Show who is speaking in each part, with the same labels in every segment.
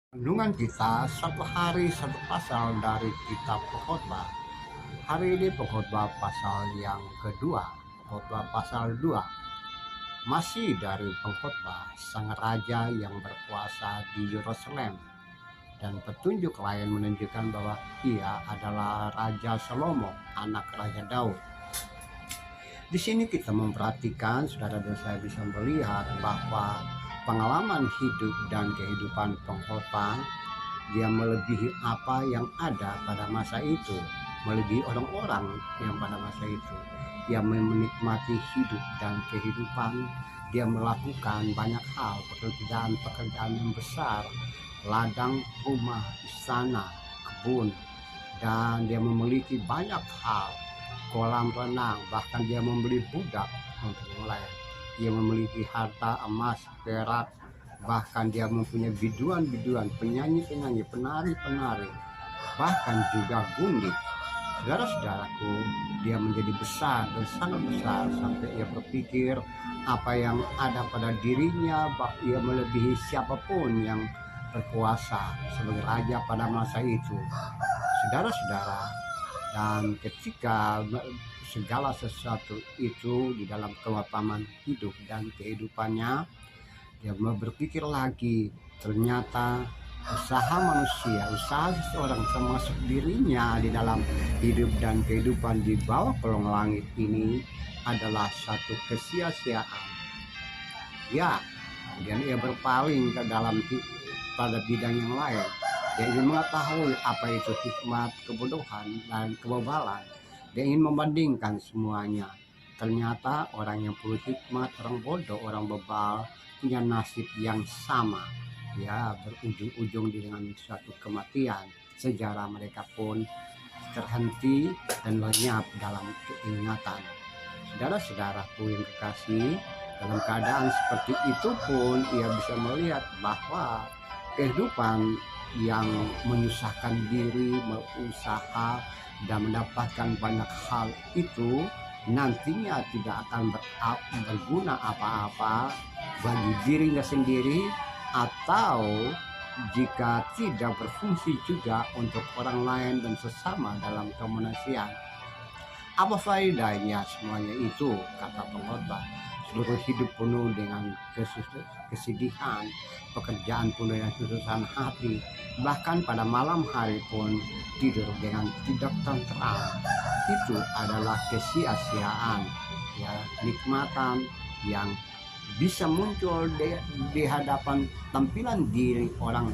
Speaker 1: Renungan kita satu hari satu pasal dari kitab Pengkhotbah. Hari ini Pengkhotbah pasal yang kedua, Pengkhotbah pasal 2. Masih dari Pengkhotbah sang raja yang berkuasa di Yerusalem, dan petunjuk lain menunjukkan bahwa ia adalah Raja Salomo, anak Raja Daud. Di sini kita memperhatikan, saudara dan saya bisa melihat bahwa pengalaman hidup dan kehidupan pengkhotbah dia melebihi apa yang ada pada masa itu, melebihi orang-orang yang pada masa itu. Dia menikmati hidup dan kehidupan, dia melakukan banyak hal, pekerjaan-pekerjaan yang besar, ladang, rumah, istana, kebun, dan dia memiliki banyak hal, kolam renang, bahkan dia membeli budak untuk yang lain. Dia memiliki harta emas, perak, bahkan dia mempunyai biduan-biduan, penyanyi-penyanyi, penari-penari, bahkan juga gundik. Saudara-saudaraku, dia menjadi besar dan sangat besar sampai ia berpikir apa yang ada pada dirinya, bahwa ia melebihi siapapun yang berkuasa sebagai raja pada masa itu. Saudara-saudara, dan ketika segala sesuatu itu di dalam kemapanan hidup dan kehidupannya, dia berpikir lagi, ternyata usaha manusia, usaha seseorang termasuk dirinya di dalam hidup dan kehidupan di bawah kolong langit ini adalah satu kesia-siaan. Ya, kemudian ia berpaling ke dalam pada bidang yang lain. Dia ingin mengetahui apa itu hikmat, kebodohan, dan kebobalan. Dia ingin membandingkan semuanya. Ternyata orang yang perlu hikmat, orang bodoh, orang bebal punya nasib yang sama. Ya, berujung-ujung dengan suatu kematian. Sejarah mereka pun terhenti dan lenyap dalam keingatan. Saudara-saudaraku yang kekasih, dalam keadaan seperti itu pun ia bisa melihat bahwa kehidupan yang menyusahkan diri, berusaha, dan mendapatkan banyak hal itu nantinya tidak akan berguna apa-apa bagi dirinya sendiri, atau jika tidak berfungsi juga untuk orang lain dan sesama dalam kemanusiaan. Apa faedahnya semuanya itu, kata pengkhotbah? Seluruh hidup penuh dengan kesedihan, pekerjaan penuh dengan kesusahan hati, bahkan pada malam hari pun tidur dengan tidak tentram. Itu adalah kesia-siaan, ya, nikmatan yang bisa muncul di hadapan tampilan diri orang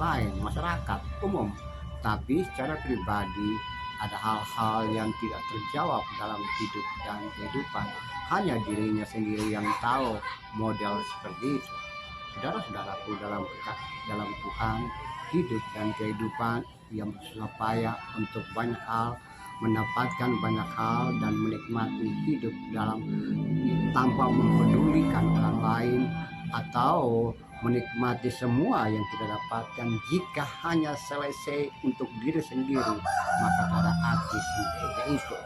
Speaker 1: lain, masyarakat umum, tapi secara pribadi ada hal-hal yang tidak terjawab dalam hidup dan kehidupan. Hanya dirinya sendiri yang tahu model seperti itu. Saudara-saudaraku, dalam Tuhan, hidup dan kehidupan yang bersusah payah untuk banyak hal, mendapatkan banyak hal, dan menikmati hidup dalam tanpa mempedulikan orang lain, atau menikmati semua yang kita dapatkan jika hanya selesai untuk diri sendiri, maka ada arti seperti itu.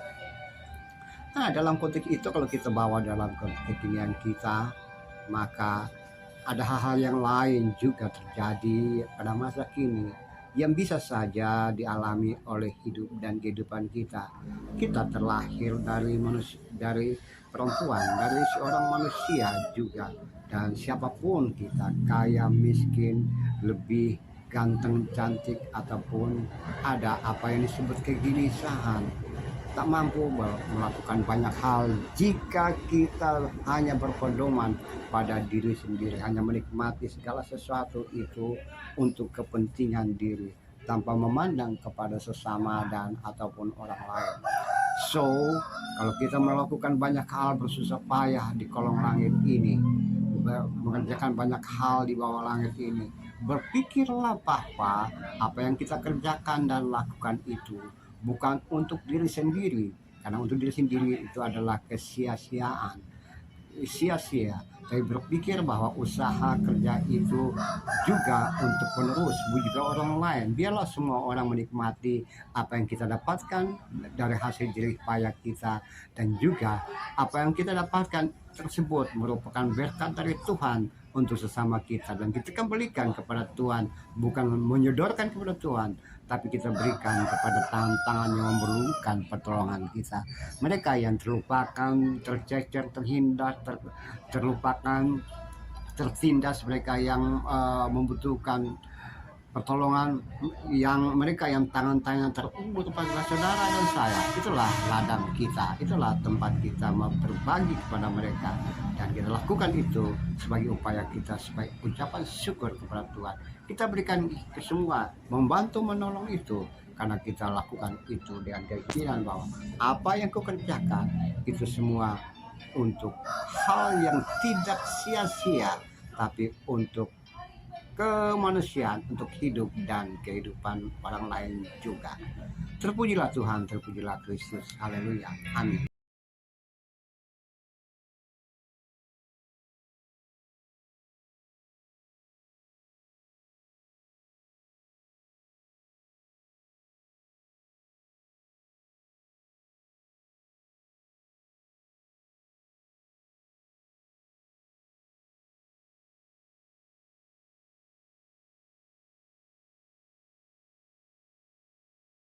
Speaker 1: Nah, dalam konteks itu kalau kita bawa dalam kekinian kita, maka ada hal-hal yang lain juga terjadi pada masa kini yang bisa saja dialami oleh hidup dan kehidupan kita. Kita terlahir dari manusia, dari perempuan, dari seorang manusia juga, dan siapapun kita, kaya, miskin, lebih ganteng, cantik, ataupun ada apa yang disebut kegelisahan, tak mampu melakukan banyak hal jika kita hanya berpedoman pada diri sendiri, hanya menikmati segala sesuatu itu untuk kepentingan diri tanpa memandang kepada sesama dan ataupun orang lain. So, kalau kita melakukan banyak hal bersusah payah di kolong langit ini, mengerjakan banyak hal di bawah langit ini, berpikirlah bahwa apa yang kita kerjakan dan lakukan itu bukan untuk diri sendiri, karena untuk diri sendiri itu adalah kesia-siaan, sia-sia. Tapi berpikir bahwa usaha kerja itu juga untuk penerus, juga orang lain. Biarlah semua orang menikmati apa yang kita dapatkan dari hasil jerih payah kita, dan juga apa yang kita dapatkan tersebut merupakan berkat dari Tuhan, untuk sesama kita, dan kita kembalikan kepada Tuhan, bukan menyodorkan kepada Tuhan, tapi kita berikan kepada tangan-tangan yang memerlukan pertolongan kita. Mereka yang terlupakan, tercecer, terhindar, terlupakan, tertindas, mereka yang membutuhkan pertolongan, yang mereka yang tangan-tangan terubur kepada saudara dan saya, itulah ladang kita, itulah tempat kita berbagi kepada mereka, dan kita lakukan itu sebagai upaya kita, sebagai ucapan syukur kepada Tuhan. Kita berikan ke semua, membantu menolong itu, karena kita lakukan itu dengan keyakinan bahwa apa yang kau kerjakan itu semua untuk hal yang tidak sia-sia, tapi untuk kemanusiaan, untuk hidup dan kehidupan orang lain juga. Terpujilah Tuhan, terpujilah Kristus. Haleluya. Amin.